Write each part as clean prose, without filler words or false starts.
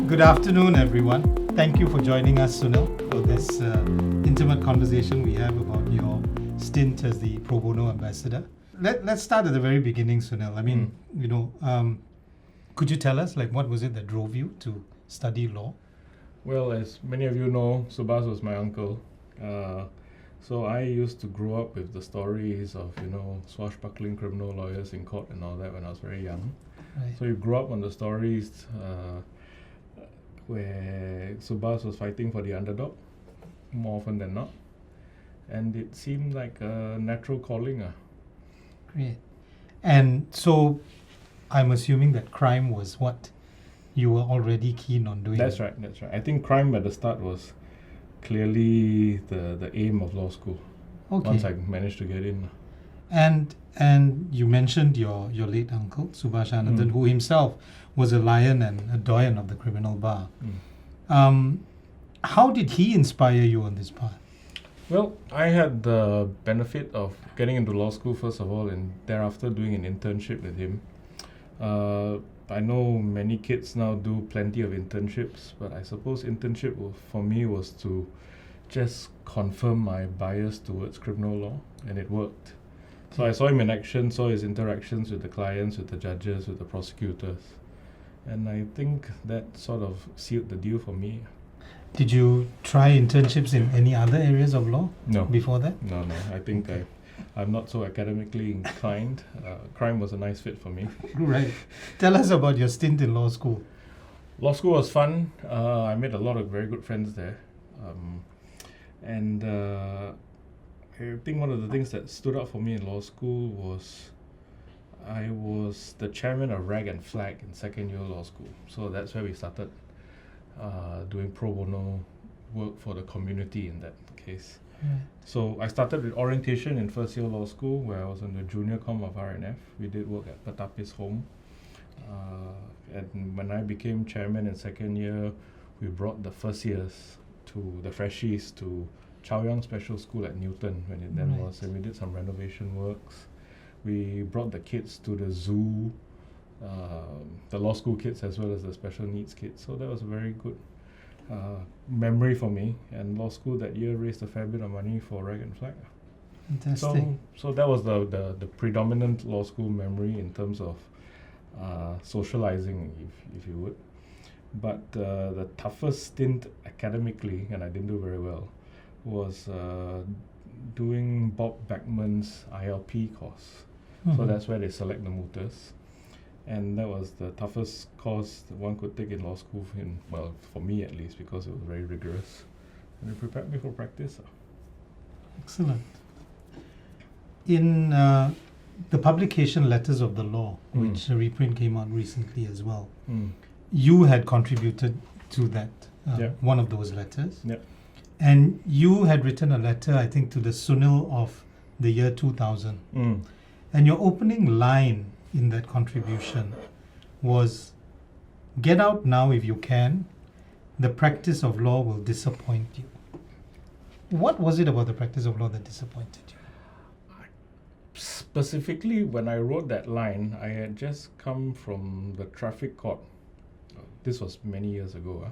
Good afternoon, everyone. Thank you for joining us, Sunil, for this intimate conversation we have about your stint as the Pro Bono Ambassador. Let's start at the very beginning, Sunil. I mean, could you tell us, what was it that drove you to study law? Well, as many of you know, Subhas was my uncle. So I used to grow up with the stories of, swashbuckling criminal lawyers in court and all that when I was very young. Right. So you grew up on the stories where Subhas was fighting for the underdog, more often than not. And it seemed like a natural calling. Great. And so I'm assuming that crime was what you were already keen on doing. That's right. I think crime at the start was clearly the aim of law school. Okay. Once I managed to get in. And you mentioned your late uncle, Subhas Anandan, who himself was a lion and a doyen of the criminal bar. How did he inspire you on this path? Well, I had the benefit of getting into law school first of all, and thereafter doing an internship with him. I know many kids now do plenty of internships, but I suppose internship for me was to just confirm my bias towards criminal law, and it worked. So I saw him in action, saw his interactions with the clients, with the judges, with the prosecutors, and I think that sort of sealed the deal for me. Did you try internships in any other areas of law before that? No. I think I'm not so academically inclined. Crime was a nice fit for me. Right. Tell us about your stint in law school. Law school was fun. I made a lot of very good friends there. And I think one of the things that stood out for me in law school was I was the chairman of Rag and Flag in second year law school. So that's where we started doing pro bono work for the community in that case. Right. So I started with orientation in first year law school, where I was on the junior com of RNF. We did work at Petapi's home. And when I became chairman in second year, we brought the first years the freshies to Chaoyang Special School at Newton when it then was, and we did some renovation works. We brought the kids to the zoo, the law school kids as well as the special needs kids. So that was a very good memory for me. And law school that year raised a fair bit of money for Rag and Flag. Fantastic. So that was the predominant law school memory in terms of socializing, if you would. But the toughest stint academically, and I didn't do very well, was doing Bob Beckman's ILP course. So that's where they select the mooters. And that was the toughest course that one could take in law school, for me at least, because it was very rigorous. And it prepared me for practice. Excellent. In the publication Letters of the Law, which a reprint came out recently as well, you had contributed to that, one of those letters. Yeah. And you had written a letter, I think, to the Sunil of the year 2000. And your opening line in that contribution was, "Get out now if you can. The practice of law will disappoint you." What was it about the practice of law that disappointed you? Specifically, when I wrote that line, I had just come from the traffic court. This was many years ago.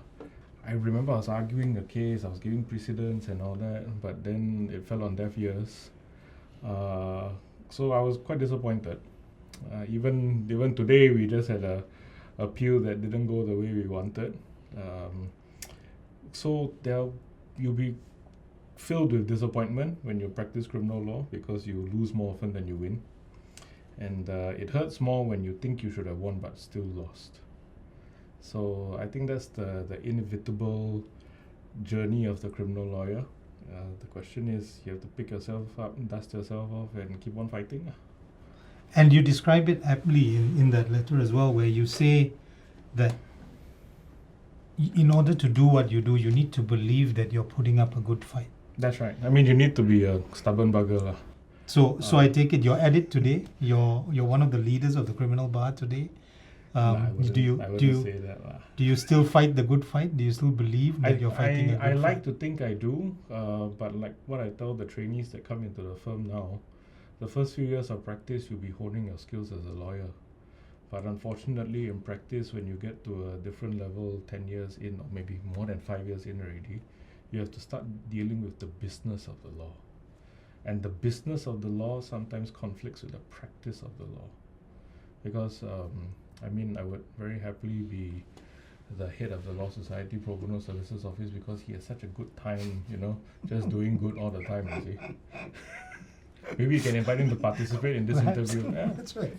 I remember I was arguing the case, I was giving precedence and all that, but then it fell on deaf ears. So I was quite disappointed. Even today, we just had a appeal that didn't go the way we wanted. So you'll be filled with disappointment when you practice criminal law because you lose more often than you win. And it hurts more when you think you should have won but still lost. So I think that's the inevitable journey of the criminal lawyer. The question is, you have to pick yourself up, dust yourself off, and keep on fighting. And you describe it aptly in that letter as well, where you say that in order to do what you do, you need to believe that you're putting up a good fight. That's right. I mean, you need to be a stubborn bugger. So I take it you're at it today. You're one of the leaders of the criminal bar today. I wouldn't say that. Do you still fight the good fight? Do you still believe that you're fighting a good fight? I like to think I do, but like what I tell the trainees that come into the firm now, the first few years of practice, you'll be honing your skills as a lawyer. But unfortunately, in practice, when you get to a different level, 10 years in, or maybe more than 5 years in already, you have to start dealing with the business of the law. And the business of the law sometimes conflicts with the practice of the law. Because, I would very happily be the head of the Law Society Pro Bono Services office because he has such a good time, just doing good all the time, you see. Maybe you can invite him to participate in this interview. Yeah. That's right.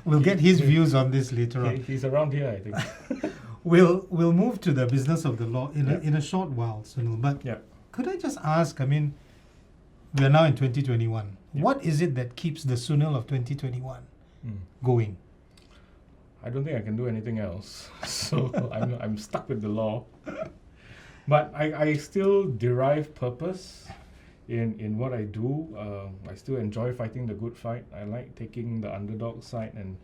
We'll get his views on this later on. He's around here, I think. We'll move to the business of the law in a short while, Sunil. But could I just ask, we are now in 2021. What is it that keeps the Sunil of 2021 going? I don't think I can do anything else. So I'm stuck with the law. But I still derive purpose in what I do. I still enjoy fighting the good fight. I like taking the underdog side and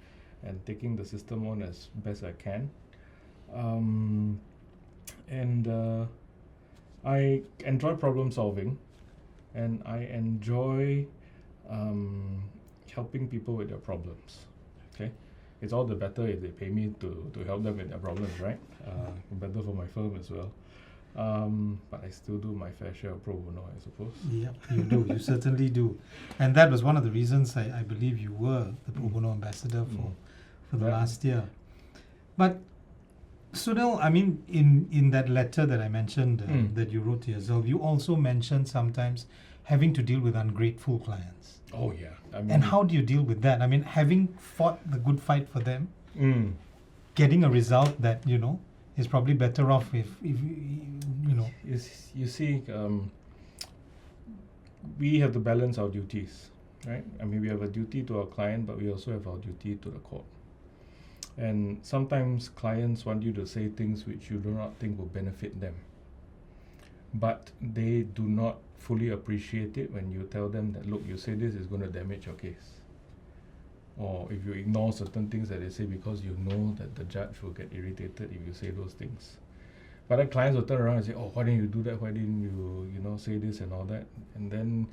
taking the system on as best I can. I enjoy problem solving, and I enjoy helping people with their problems. Okay, it's all the better if they pay me to help them with their problems, right? Better for my firm as well. But I still do my fair share of pro bono, I suppose. Yeah, you do. You certainly do. And that was one of the reasons I believe you were the Pro Bono Ambassador for the last year. But Sunil, in that letter that I mentioned that you wrote to yourself, you also mentioned sometimes having to deal with ungrateful clients. Oh, yeah. And how do you deal with that? Having fought the good fight for them, getting a result that, is probably better off if You see, we have to balance our duties, right? We have a duty to our client, but we also have our duty to the court. And sometimes clients want you to say things which you do not think will benefit them. But they do not fully appreciate it when you tell them that, look, you say this is going to damage your case. Or if you ignore certain things that they say because you know that the judge will get irritated if you say those things. But then clients will turn around and say, oh, why didn't you do that? Why didn't you, say this and all that? And then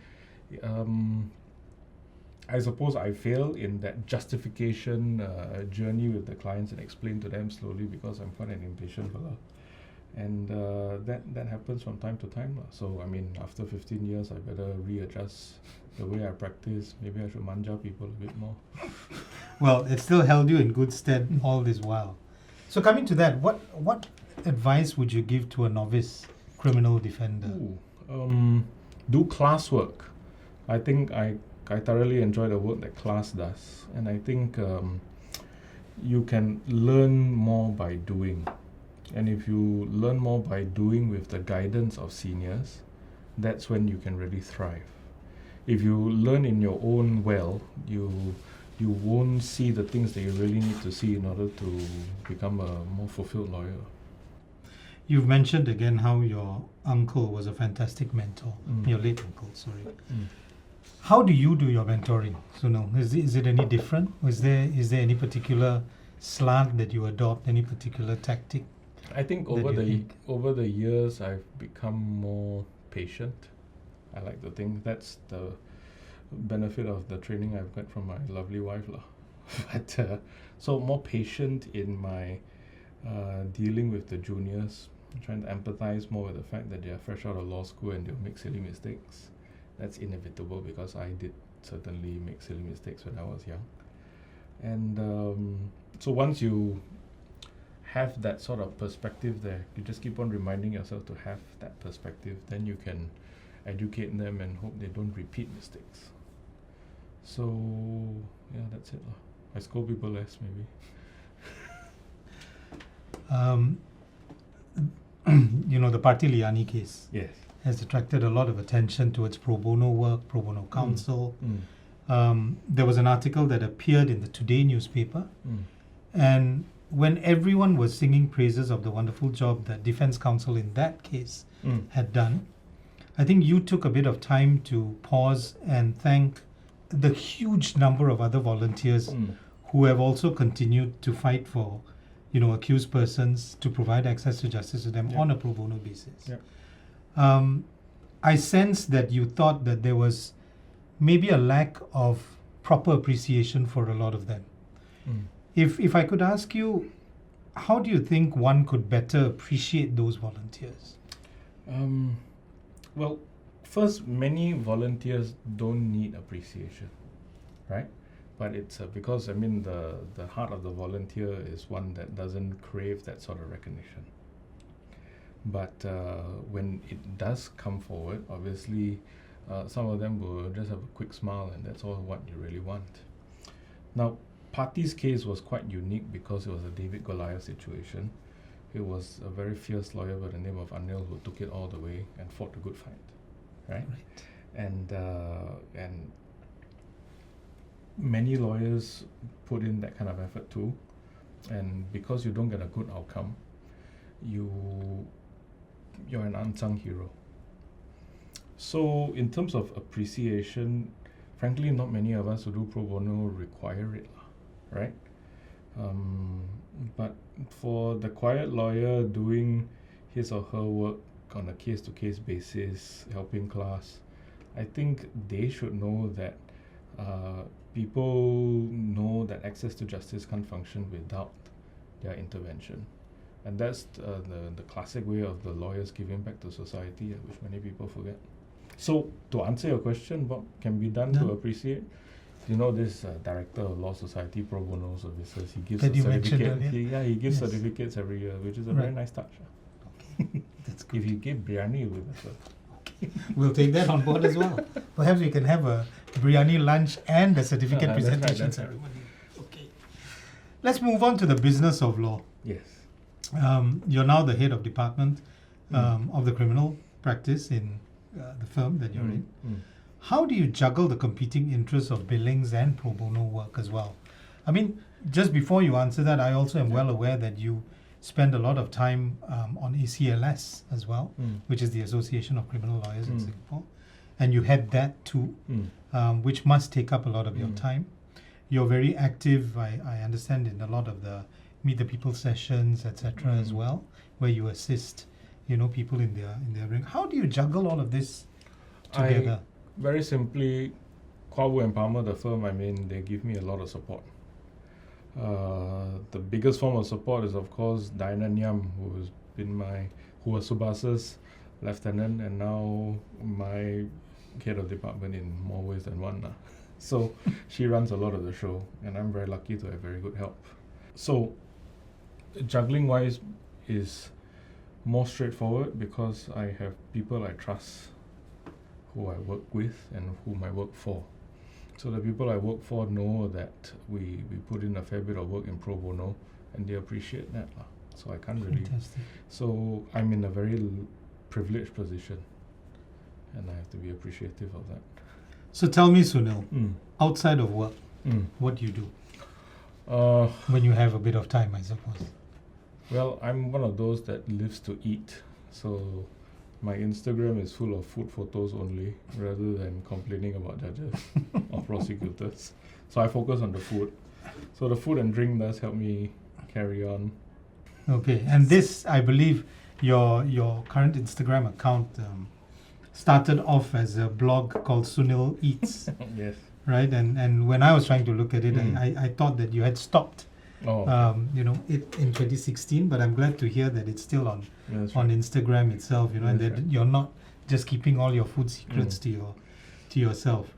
I suppose I fail in that justification journey with the clients and explain to them slowly because I'm quite an impatient fellow. And that happens from time to time. So, after 15 years, I better readjust the way I practice. Maybe I should manja people a bit more. Well, it still held you in good stead all this while. So coming to that, what advice would you give to a novice criminal defender? Do class work. I think I thoroughly enjoy the work that class does. And I think you can learn more by doing. And if you learn more by doing with the guidance of seniors, that's when you can really thrive. If you learn in your own well, you won't see the things that you really need to see in order to become a more fulfilled lawyer. You've mentioned again how your uncle was a fantastic mentor, your late uncle, sorry. How do you do your mentoring, Sunil? Is it any different? Is there any particular slant that you adopt, any particular tactic? I think over the years I've become more patient. I like to think that's the benefit of the training I've got from my lovely wife. But so more patient in my dealing with the juniors, trying to empathize more with the fact that they are fresh out of law school and they'll make silly mistakes. That's inevitable because I did certainly make silly mistakes when I was young. And so once you have that sort of perspective there, you just keep on reminding yourself to have that perspective, then you can educate them and hope they don't repeat mistakes. So yeah, that's it. I scold people less maybe. The Partiliani case Yes. has attracted a lot of attention towards pro bono work, pro bono counsel. There was an article that appeared in the Today newspaper, and when everyone was singing praises of the wonderful job that defense counsel in that case had done, I think you took a bit of time to pause and thank the huge number of other volunteers who have also continued to fight for, accused persons to provide access to justice to them on a pro bono basis. I sense that you thought that there was maybe a lack of proper appreciation for a lot of them. If I could ask you, how do you think one could better appreciate those volunteers? Well, first, many volunteers don't need appreciation, right? But it's because the heart of the volunteer is one that doesn't crave that sort of recognition. But when it does come forward, obviously, some of them will just have a quick smile, and that's all what you really want. Now, Pati's case was quite unique because it was a David Goliath situation. It was a very fierce lawyer by the name of Anil who took it all the way and fought a good fight, right? And many lawyers put in that kind of effort too, and because you don't get a good outcome, you're an unsung hero. So in terms of appreciation, frankly, not many of us who do pro bono require it, right? But for the quiet lawyer doing his or her work on a case-to-case basis, helping class, I think they should know that people know that access to justice can't function without their intervention. And that's the classic way of the lawyers giving back to society, which many people forget. So, to answer your question, what can be done to appreciate? You know, this director of Law Society Pro Bono Services, he gives a certificate. He gives certificates every year, which is a very nice touch. Okay, that's good. If you give biryani, it would be better. Okay, we'll take that on board as well. Perhaps we can have a biryani lunch and a certificate presentation ceremony. Okay. Let's move on to the business of law. Yes. You're now the head of department of the criminal practice in the firm that you're in. How do you juggle the competing interests of billings and pro bono work as well? I mean, just before you answer that, I also am well aware that you spend a lot of time on ACLS as well, which is the Association of Criminal Lawyers in Singapore. And you head that too, which must take up a lot of your time. You're very active, I understand, in a lot of the Meet the People sessions, etc. as well, where you assist, people in their ring. How do you juggle all of this together? Very simply, Kwawu Empowerment, the firm I'm in, they give me a lot of support. The biggest form of support is, of course, Diana Nyam, who was Subhas's lieutenant and now my head of department in more ways than one. So she runs a lot of the show, and I'm very lucky to have very good help. So juggling-wise is more straightforward because I have people I trust who I work with and whom I work for. So the people I work for know that we put in a fair bit of work in pro bono, and they appreciate that. So I can't really. Fantastic. So I'm in a very privileged position, and I have to be appreciative of that. So tell me, Sunil, outside of work, what do you do when you have a bit of time, I suppose? Well, I'm one of those that lives to eat. So my Instagram is full of food photos only, rather than complaining about judges or prosecutors. So I focus on the food. So the food and drink does help me carry on. Okay, and this, I believe, your current Instagram account started off as a blog called Sunil Eats. Yes. Right, and when I was trying to look at it, I thought that you had stopped. It in 2016, but I'm glad to hear that it's still on Instagram itself, and that you're not just keeping all your food secrets to yourself.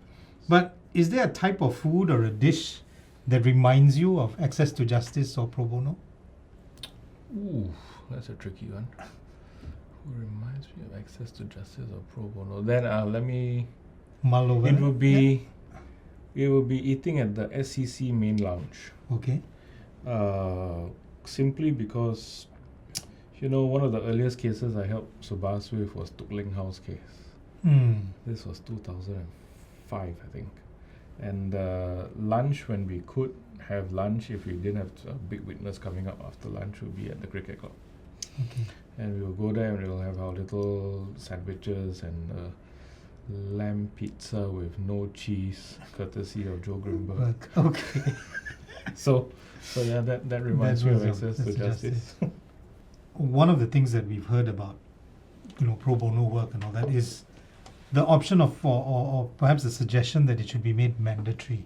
But is there a type of food or a dish that reminds you of access to justice or pro bono? Ooh, that's a tricky one. Who reminds me of access to justice or pro bono? Then let me mull over. It will be eating at the SCC main lounge. Okay. Simply because, one of the earliest cases I helped Subhas with was Tuk Ling House case. This was 2005, I think. And lunch, when we could have lunch, if we didn't have a big witness coming up after lunch, would be at the cricket club. Okay. And we will go there and we will have our little sandwiches and lamb pizza with no cheese, courtesy of Joe Grimberg. Okay. So yeah, that reminds me of access to justice. One of the things that we've heard about, pro bono work and all that is the option of, or perhaps the suggestion that it should be made mandatory.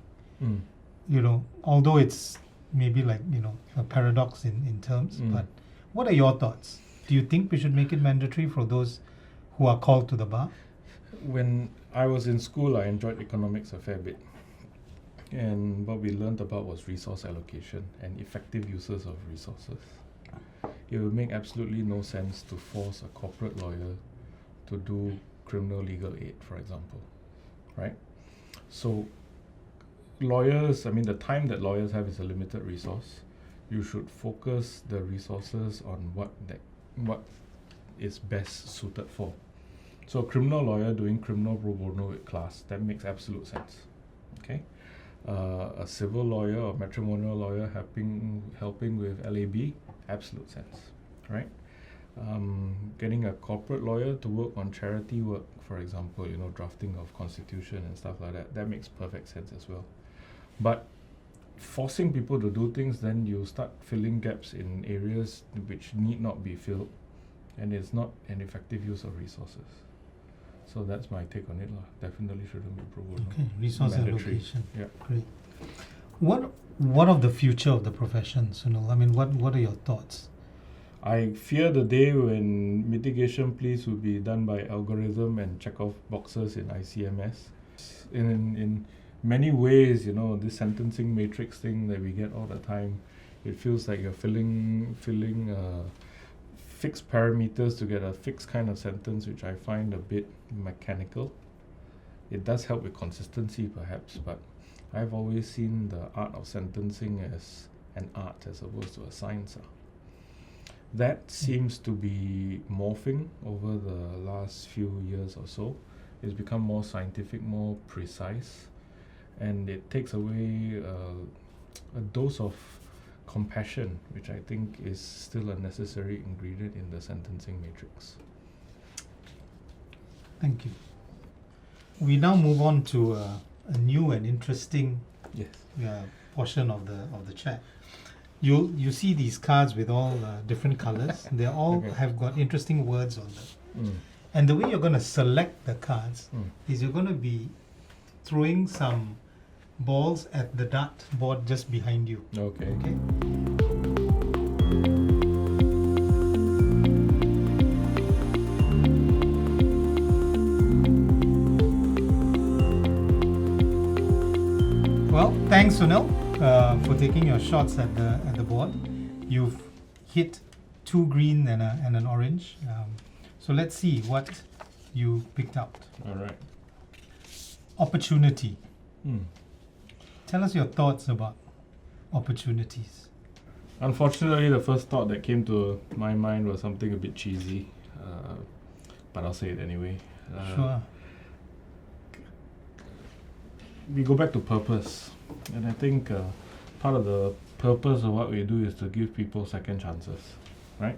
Although it's maybe like, a paradox in terms, but what are your thoughts? Do you think we should make it mandatory for those who are called to the bar? When I was in school, I enjoyed economics a fair bit. And what we learned about was resource allocation and effective uses of resources. It would make absolutely no sense to force a corporate lawyer to do criminal legal aid, for example, right? So the time that lawyers have is a limited resource. You should focus the resources on what is best suited for. So a criminal lawyer doing criminal pro bono with class, that makes absolute sense, okay? A civil lawyer or matrimonial lawyer helping with LAB, absolute sense, right? Getting a corporate lawyer to work on charity work, for example, drafting of constitution and stuff like that makes perfect sense as well. But forcing people to do things, then you start filling gaps in areas which need not be filled, and it's not an effective use of resources. So that's my take on it. Definitely shouldn't be pro bono. Okay, resource mandatory. allocation. Yeah. Great. What of the future of the profession, Sunil? I mean, what are your thoughts? I fear the day when mitigation pleas will be done by algorithm and check off boxes in ICMS. In many ways, this sentencing matrix thing that we get all the time, it feels like you're filling fixed parameters to get a fixed kind of sentence, which I find a bit mechanical. It does help with consistency, perhaps, but I've always seen the art of sentencing as an art as opposed to a science. That seems to be morphing over the last few years or so. It's become more scientific, more precise, and it takes away a dose of compassion, which I think is still a necessary ingredient in the sentencing matrix. Thank you. We now move on to a new and interesting portion of the chat. You see these cards with all different colors. They all have got interesting words on them. And the way you're going to select the cards is you're going to be throwing some balls at the dart board just behind you. Okay. Well, thanks, Sunil, for taking your shots at the board. You've hit 2 green and an orange. So let's see what you picked out. All right. Opportunity. Tell us your thoughts about opportunities. Unfortunately, the first thought that came to my mind was something a bit cheesy, but I'll say it anyway. Sure. We go back to purpose, and I think part of the purpose of what we do is to give people second chances, right?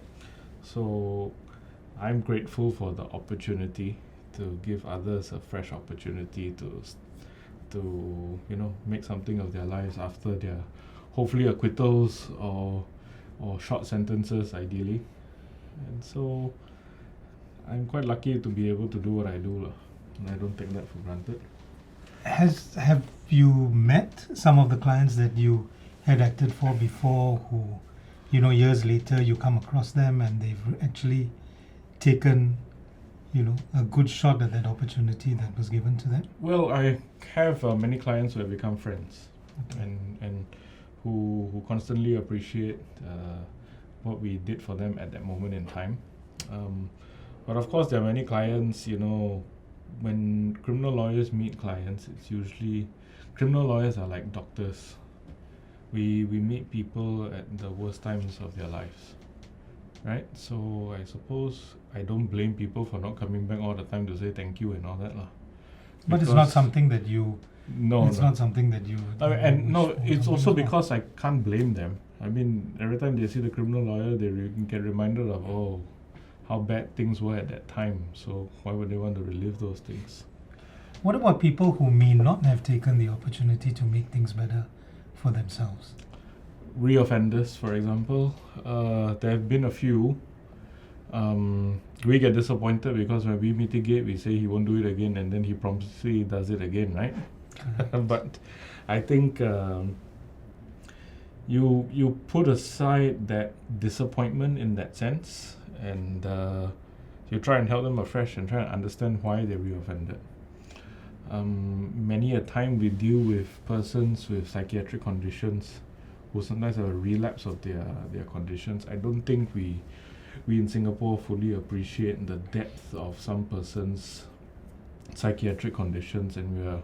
So I'm grateful for the opportunity to give others a fresh opportunity to make something of their lives after their hopefully acquittals or short sentences, ideally. And so I'm quite lucky to be able to do what I do, and I don't take that for granted. Have you met some of the clients that you had acted for before who, years later you come across them and they've actually taken, a good shot at that opportunity that was given to them? Well, I have many clients who have become friends, and who constantly appreciate what we did for them at that moment in time. But of course, there are many clients, when criminal lawyers meet clients, it's usually, criminal lawyers are like doctors. We meet people at the worst times of their lives, right? So I suppose I don't blame people for not coming back all the time to say thank you and all that. But it's not something that you... not something that you... it's also because I can't blame them. I mean, every time they see the criminal lawyer, they get reminded of, how bad things were at that time. So why would they want to relive those things? What about people who may not have taken the opportunity to make things better for themselves? Reoffenders, for example. There have been a few. We get disappointed because when we mitigate, we say he won't do it again, and then he promptly does it again, right? But I think, you put aside that disappointment in that sense, and you try and help them afresh and try and understand why they reoffended. Many a time we deal with persons with psychiatric conditions who sometimes have a relapse of their conditions. I don't think we in Singapore fully appreciate the depth of some persons' psychiatric conditions, and we are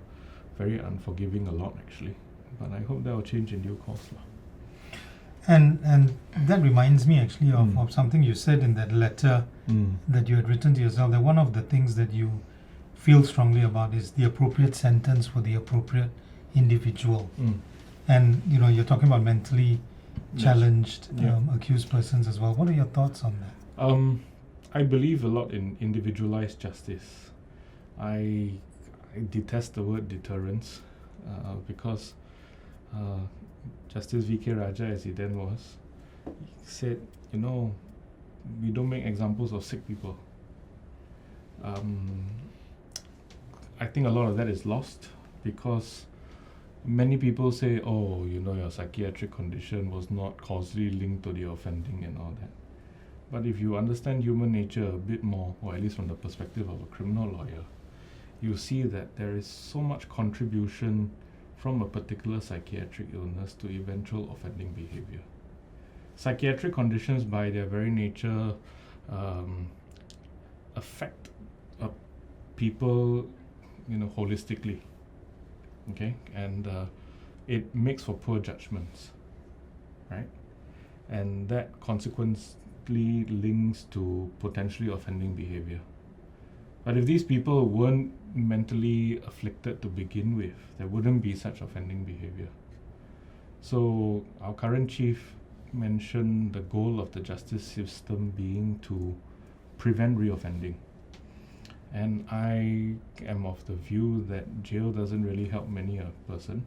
very unforgiving a lot actually. But I hope that will change in due course. And that reminds me actually of something you said in that letter that you had written to yourself, that one of the things that you feel strongly about is the appropriate sentence for the appropriate individual. And you're talking about mentally challenged accused persons as well. What are your thoughts on that? I believe a lot in individualized justice. I detest the word deterrence because Justice V.K. Raja, as he then was, he said, we don't make examples of sick people. I think a lot of that is lost because many people say, your psychiatric condition was not causally linked to the offending and all that. But if you understand human nature a bit more, or at least from the perspective of a criminal lawyer, you see that there is so much contribution from a particular psychiatric illness to eventual offending behavior. Psychiatric conditions, by their very nature, affect people, holistically. Okay, and it makes for poor judgments, right? And that consequently links to potentially offending behavior. But if these people weren't mentally afflicted to begin with, there wouldn't be such offending behavior. So our current chief mentioned the goal of the justice system being to prevent reoffending. And I am of the view that jail doesn't really help many a person,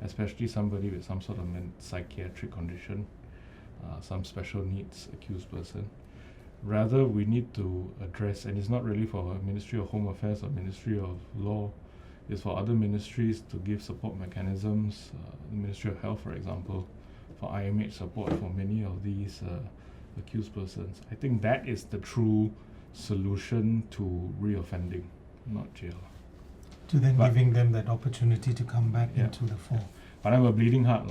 especially somebody with some sort of psychiatric condition, some special needs accused person. Rather, we need to address, and it's not really for Ministry of Home Affairs or Ministry of Law, it's for other ministries to give support mechanisms, the Ministry of Health, for example, for IMH support for many of these accused persons. I think that is the true solution to reoffending, not jail. To then giving them that opportunity to come back into the fold. But I have a bleeding heart,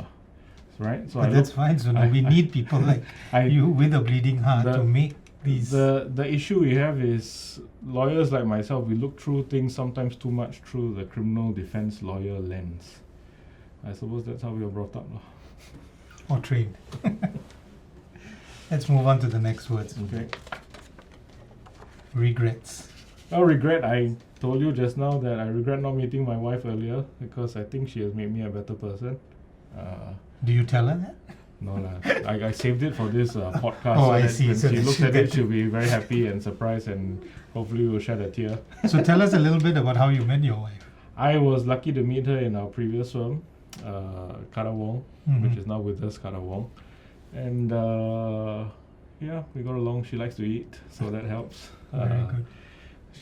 right? So but that's fine. So we need people like you with a bleeding heart to make these. The issue we have is lawyers like myself. We look through things sometimes too much through the criminal defense lawyer lens. I suppose that's how we were brought up, or trained. Let's move on to the next words. Okay. Regrets. Oh, regret. I told you just now that I regret not meeting my wife earlier because I think she has made me a better person. Do you tell her that? No, I saved it for this podcast. Oh, so I that see. When So she looks at it, she'll be very happy and surprised, and hopefully will shed a tear. So tell us a little bit about how you met your wife. I was lucky to meet her in our previous firm, Kara Wong, which is now with us, Kara Wong. And we got along. She likes to eat, so that helps. Very good.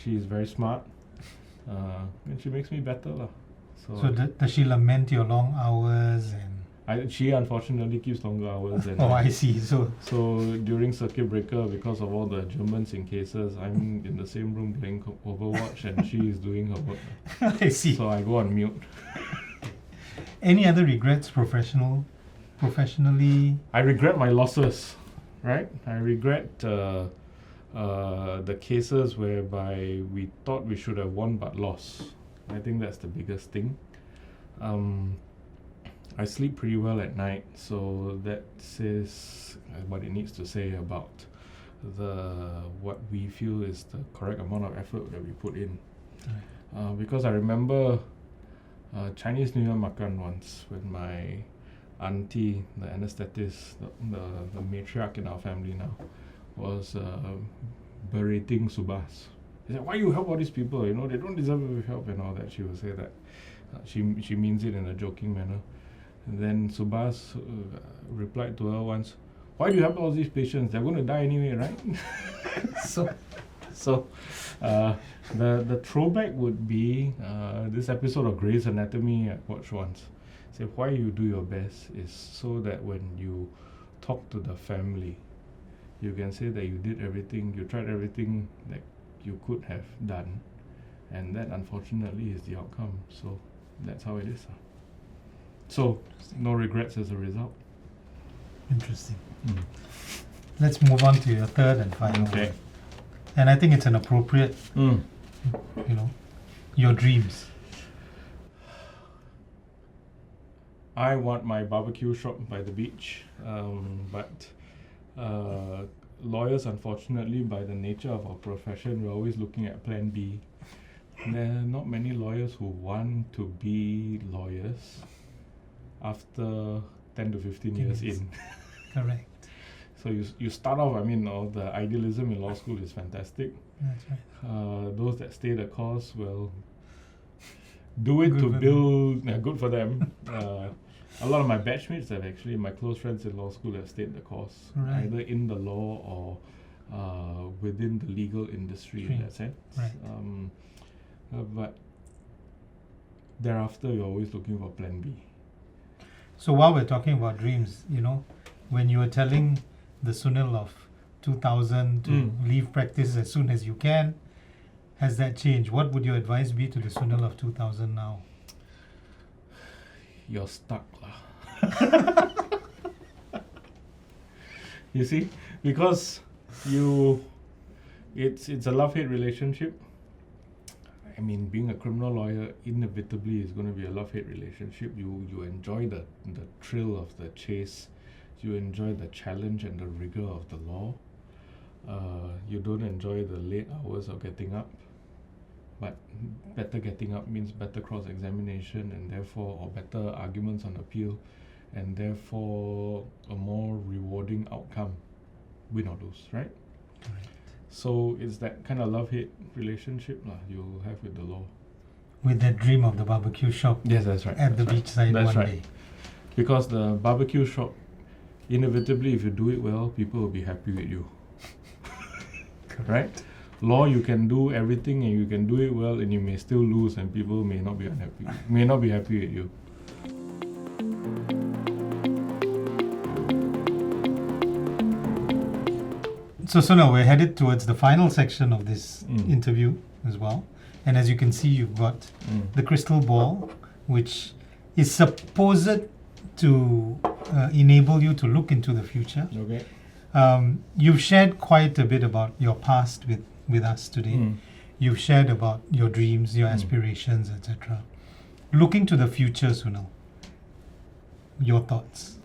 She's very smart, and she makes me better. So does she lament your long hours? She unfortunately keeps longer hours. And I see. So during circuit breaker, because of all the Germans in cases, I'm in the same room playing Overwatch, and she is doing her work. I see. So I go on mute. Any other regrets professionally? I regret my losses, right? I regret the cases whereby we thought we should have won but lost. I think that's the biggest thing. I sleep pretty well at night, so that says what it needs to say about what we feel is the correct amount of effort that we put in. Right. Because I remember Chinese New Year makan once when my auntie, the anesthetist, the matriarch in our family now, was berating Subhas. He said, "Why you help all these people? They don't deserve your help," and all that. She would say that. She means it in a joking manner. And then Subhas replied to her once, "Why do you help all these patients? They're going to die anyway, right?" So the throwback would be this episode of Grey's Anatomy I watched once. say why you do your best is so that when you talk to the family, you can say that you did everything, you tried everything that you could have done, and that unfortunately is the outcome. So that's how it is. So no regrets as a result. Interesting. Let's move on to your third and final one. And I think it's an appropriate, your dreams. I want my barbecue shop by the beach, but lawyers, unfortunately, by the nature of our profession, we're always looking at plan B. There are not many lawyers who want to be lawyers after 10 to 15 years in. Correct. So you start off, the idealism in law school is fantastic. That's right. Those that stay the course will do it to build, good for them. A lot of my batchmates have actually, my close friends in law school have stayed the course, either in the law or within the legal industry in that sense. Right. But thereafter, you're always looking for plan B. So while we're talking about dreams, when you were telling the Sunil of 2000 to leave practice as soon as you can, has that changed? What would your advice be to the Sunil of 2000 now? You're stuck lah. You see, because it's a love-hate relationship. Being a criminal lawyer inevitably is going to be a love-hate relationship. You enjoy the thrill of the chase. You enjoy the challenge and the rigor of the law. You don't enjoy the late hours of getting up. But better getting up means better cross-examination and therefore, or better arguments on appeal, and therefore a more rewarding outcome, win or lose, right? Correct. So it's that kind of love-hate relationship you'll have with the law. With that dream of the barbecue shop. Yes, that's right. At the beachside one day. Because the barbecue shop, inevitably, if you do it well, people will be happy with you. Right? Law, you can do everything and you can do it well, and you may still lose, and people may not be happy with you. So Sunil, we're headed towards the final section of this interview as well. And as you can see, you've got the crystal ball, which is supposed to enable you to look into the future. Okay. You've shared quite a bit about your past with us today. You've shared about your dreams, your aspirations, etc. Looking to the future, Sunil, your thoughts?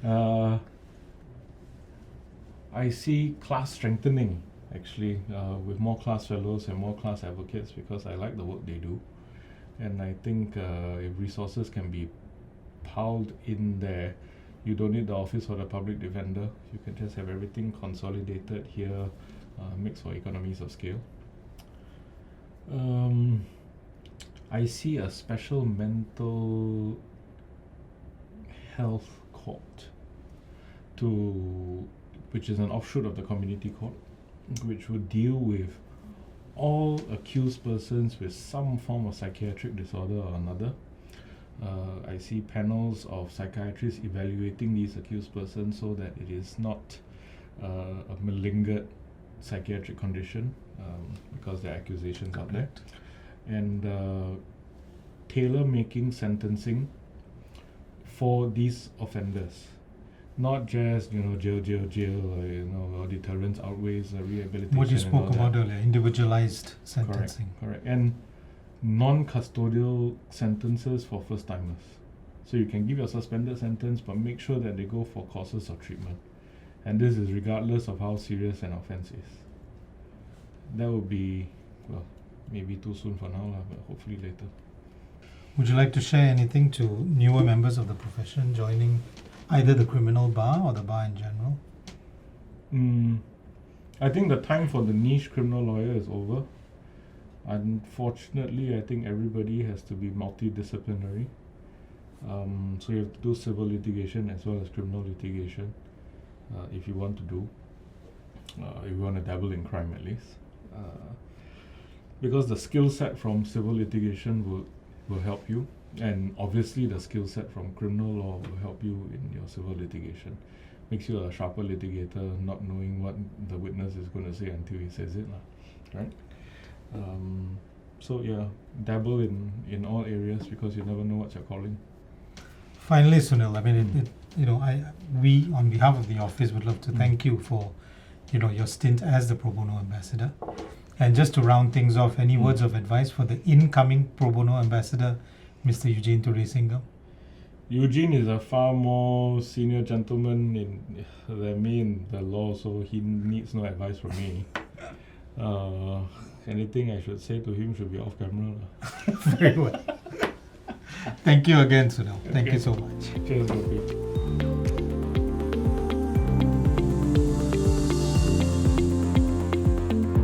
I see class strengthening, actually, with more class fellows and more class advocates, because I like the work they do. And I think if resources can be piled in there, you don't need the office for the public defender. You can just have everything consolidated here, mixed for economies of scale. I see a special mental health court which is an offshoot of the community court, which would deal with all accused persons with some form of psychiatric disorder or another. I see panels of psychiatrists evaluating these accused persons so that it is not a malingered psychiatric condition, because there are accusations out there. And tailor-making sentencing for these offenders. Not just, jail, or deterrence outweighs rehabilitation. What you spoke about earlier, individualized sentencing. Correct. And non-custodial sentences for first-timers. So you can give your suspended sentence, but make sure that they go for courses of treatment. And this is regardless of how serious an offense is. That would be, maybe too soon for now, but hopefully later. Would you like to share anything to newer members of the profession joining either the criminal bar or the bar in general? I think the time for the niche criminal lawyer is over. Unfortunately, I think everybody has to be multidisciplinary. So you have to do civil litigation as well as criminal litigation, if you want to do. If you want to dabble in crime at least. Because the skill set from civil litigation will help you. And obviously the skill set from criminal law will help you in your civil litigation. Makes you a sharper litigator, not knowing what the witness is going to say until he says it, right? So yeah, dabble in all areas because you never know what's your calling. Finally, Sunil, I mean, we on behalf of the office would love to thank you for, your stint as the Pro Bono Ambassador. And just to round things off, any words of advice for the incoming Pro Bono Ambassador, Mr. Eugene Turesingam? Eugene is a far more senior gentleman than me in the law, so he needs no advice from me. Anything I should say to him should be off camera. Very well. Thank you again, Sunil. Thank you so much. Cheers, Gopi.